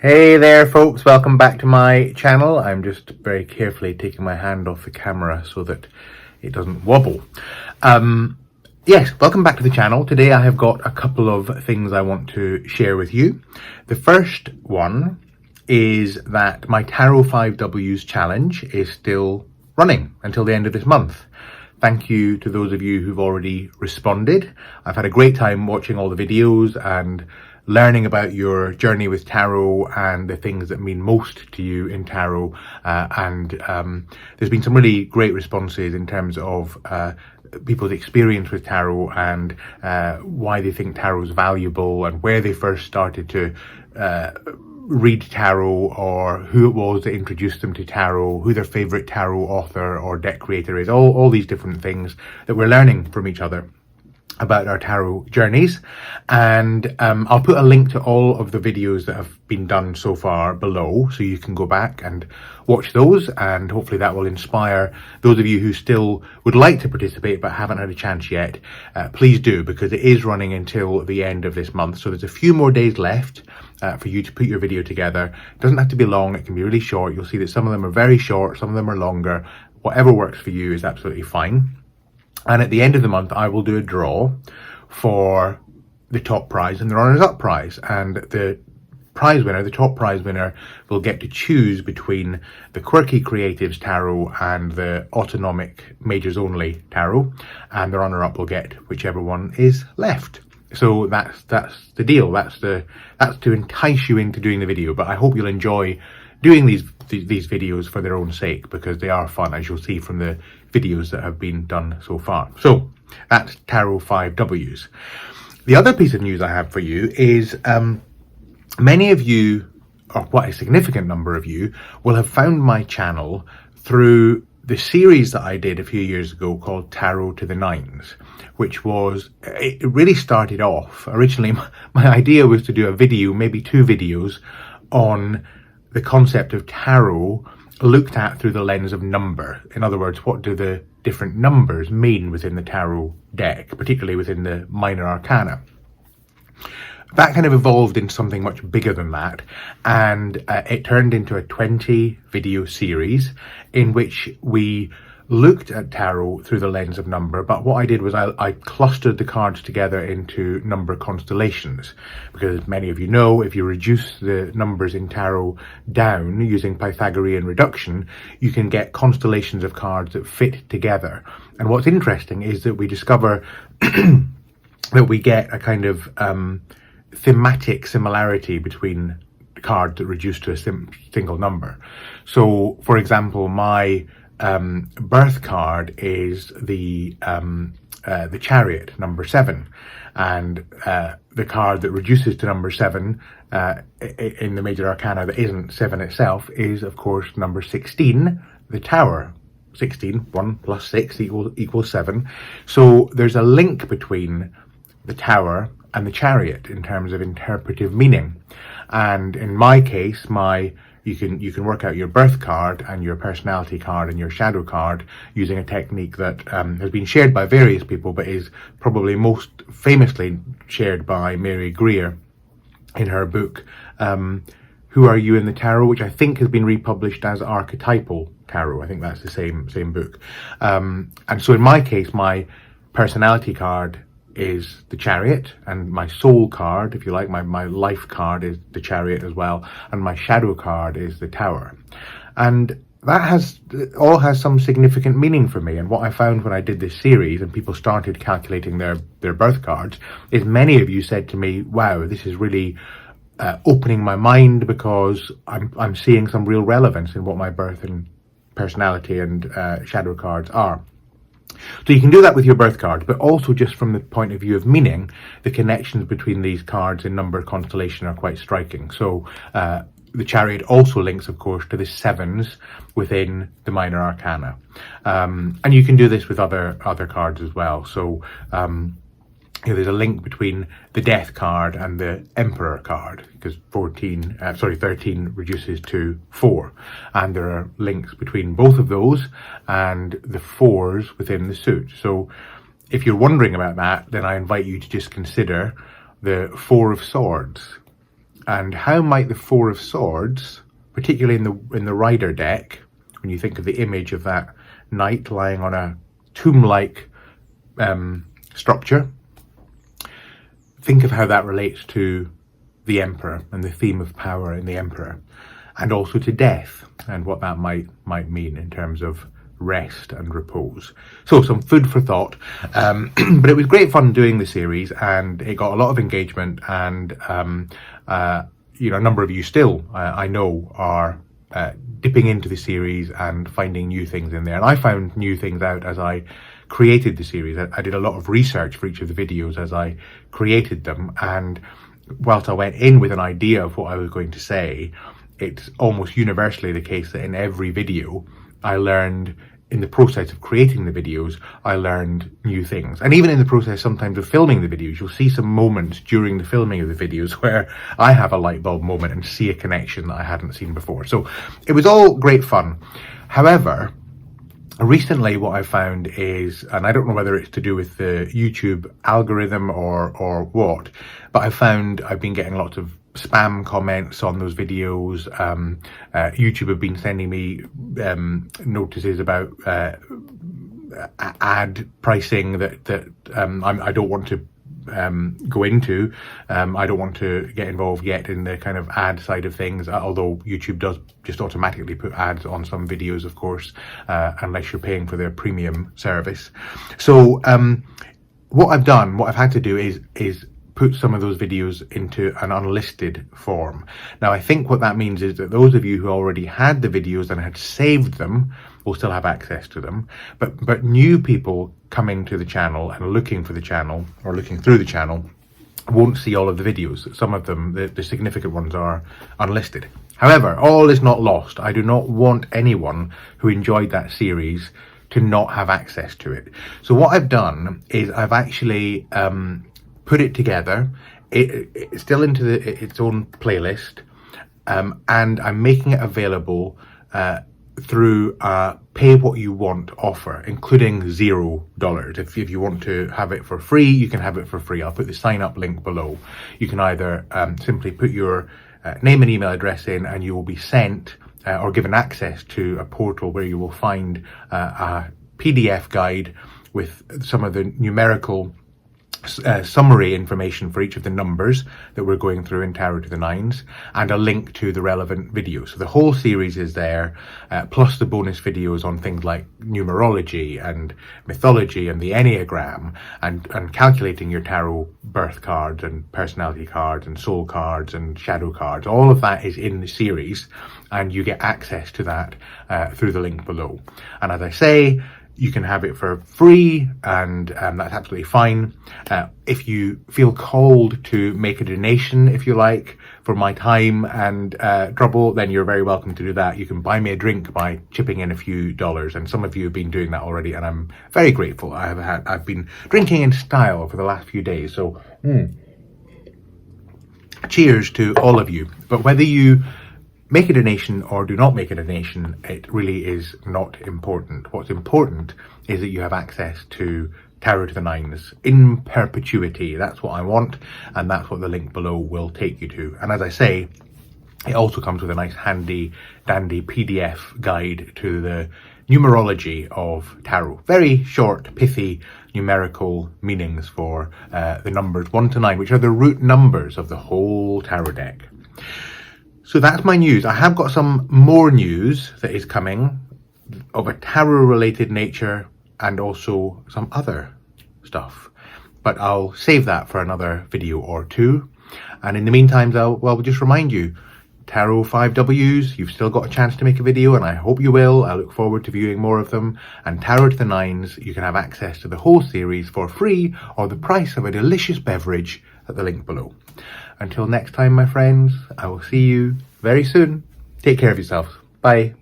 Hey there folks, welcome back to my channel. I'm just very carefully taking my hand off the camera so that it doesn't wobble. Yes, welcome back to the channel. Today I have got a couple of things I want to share with you. The first one is that my Tarot5Ws challenge is still running until the end of this month. Thank you to those of you who've already responded. I've had a great time watching all the videos and learning about your journey with tarot and the things that mean most to you in tarot. There's been some really great responses in terms of people's experience with tarot and why they think tarot is valuable and where they first started to read tarot, or who it was that introduced them to tarot, who their favorite tarot author or deck creator is, all these different things that we're learning from each other about our tarot journeys. And I'll put a link to all of the videos that have been done so far below, so you can go back and watch those, and hopefully that will inspire those of you who still would like to participate but haven't had a chance yet. Please do, because it is running until the end of this month, so there's a few more days left for you to put your video together. It doesn't have to be long, it can be really short. You'll see that some of them are very short, some of them are longer. Whatever works for you is absolutely fine. And at the end of the month, I will do a draw for the top prize and the runners-up prize. And the prize winner, the top prize winner, will get to choose between the Quirky Creatives Tarot and the Autonomic Majors Only Tarot. And the runner-up will get whichever one is left. So that's the deal. That's to entice you into doing the video. But I hope you'll enjoy doing these videos for their own sake, because they are fun, as you'll see from the videos that have been done so far. So that's Tarot5Ws. The other piece of news I have for you is many of you, or quite a significant number of you, will have found my channel through the series that I did a few years ago called Tarot to the Nines, which was, it really started off, originally my idea was to do a video, maybe two videos, on the concept of tarot looked at through the lens of number. In other words, what do the different numbers mean within the tarot deck, particularly within the minor arcana? That kind of evolved into something much bigger than that, and it turned into a 20 video series in which we looked at tarot through the lens of number. But what I did was I clustered the cards together into number constellations, because many of you know, if you reduce the numbers in tarot down using Pythagorean reduction, you can get constellations of cards that fit together. And what's interesting is that we discover that we get a kind of thematic similarity between cards that reduce to a single number. So for example, my birth card is the Chariot, number 7, and the card that reduces to number 7 in the major arcana that isn't 7 itself is of course number 16, the Tower. 16, 1 plus 6 equals 7. So there's a link between the Tower and the Chariot in terms of interpretive meaning. And in my case, you can work out your birth card and your personality card and your shadow card using a technique that has been shared by various people, but is probably most famously shared by Mary Greer in her book Who Are You in the Tarot, which I think has been republished as Archetypal Tarot. I think that's the same book. And so in my case, my personality card is the Chariot, and my soul card, if you like, my life card is the Chariot as well, and my shadow card is the Tower. And that all has some significant meaning for me. And what I found when I did this series and people started calculating their birth cards is many of you said to me, wow, this is really opening my mind, because I'm seeing some real relevance in what my birth and personality and shadow cards are. So you can do that with your birth card, but also just from the point of view of meaning, the connections between these cards in number constellation are quite striking. So the Chariot also links, of course, to the 7s within the minor arcana. And you can do this with other cards as well. So there's a link between the Death card and the Emperor card, because 13 reduces to 4, and there are links between both of those and the 4s within the suit. So if you're wondering about that, then I invite you to just consider the 4 of Swords and how might the Four of Swords, particularly in the Rider deck, when you think of the image of that knight lying on a tomb-like structure, think of how that relates to the Emperor and the theme of power in the Emperor, and also to death and what that might mean in terms of rest and repose. So some food for thought, but it was great fun doing the series, and it got a lot of engagement, and you know, a number of you still I know are dipping into the series and finding new things in there, and I found new things out as I created the series. I did a lot of research for each of the videos as I created them, and whilst I went in with an idea of what I was going to say, it's almost universally the case that in every video I learned, in the process of creating the videos, I learned new things. And even in the process sometimes of filming the videos, you'll see some moments during the filming of the videos where I have a light bulb moment and see a connection that I hadn't seen before. So it was all great fun. However, recently what I found is, and I don't know whether it's to do with the YouTube algorithm or what, but I found I've been getting lots of spam comments on those videos. YouTube have been sending me notices about ad pricing that I don't want to go into. I don't want to get involved yet in the kind of ad side of things, although YouTube does just automatically put ads on some videos, of course, unless you're paying for their premium service. So what I've had to do is put some of those videos into an unlisted form. Now, I think what that means is that those of you who already had the videos and had saved them will still have access to them, but new people coming to the channel and looking for the channel or looking through the channel won't see all of the videos. Some of them, the significant ones, are unlisted. However, all is not lost. I do not want anyone who enjoyed that series to not have access to it. So what I've done is I've actually put it together. It's still into its own playlist, and I'm making it available through a pay what you want offer, including $0. If you want to have it for free, you can have it for free. I'll put the sign up link below. You can either simply put your name and email address in, and you will be sent or given access to a portal where you will find a PDF guide with some of the numerical summary information for each of the numbers that we're going through in Tarot to the Nines, and a link to the relevant videos. So the whole series is there, plus the bonus videos on things like numerology and mythology and the Enneagram, and calculating your tarot birth cards and personality cards and soul cards and shadow cards. All of that is in the series, and you get access to that through the link below. And as I say, you can have it for free, and that's absolutely fine. If you feel called to make a donation, if you like, for my time and trouble, then you're very welcome to do that. You can buy me a drink by chipping in a few dollars, and some of you have been doing that already, and I'm very grateful. I've been drinking in style for the last few days, so cheers to all of you. But whether you make a donation or do not make a donation, it really is not important. What's important is that you have access to Tarot to the Nines in perpetuity. That's what I want, and that's what the link below will take you to. And as I say, it also comes with a nice handy dandy PDF guide to the numerology of tarot. Very short, pithy, numerical meanings for the numbers 1 to 9, which are the root numbers of the whole tarot deck. So that's my news. I have got some more news that is coming of a tarot related nature, and also some other stuff, but I'll save that for another video or two. And in the meantime, I'll just remind you, Tarot5Ws, you've still got a chance to make a video, and I hope you will. I look forward to viewing more of them. And Tarot to the Nines, you can have access to the whole series for free, or the price of a delicious beverage at the link below. Until next time, my friends, I will see you very soon. Take care of yourselves. Bye.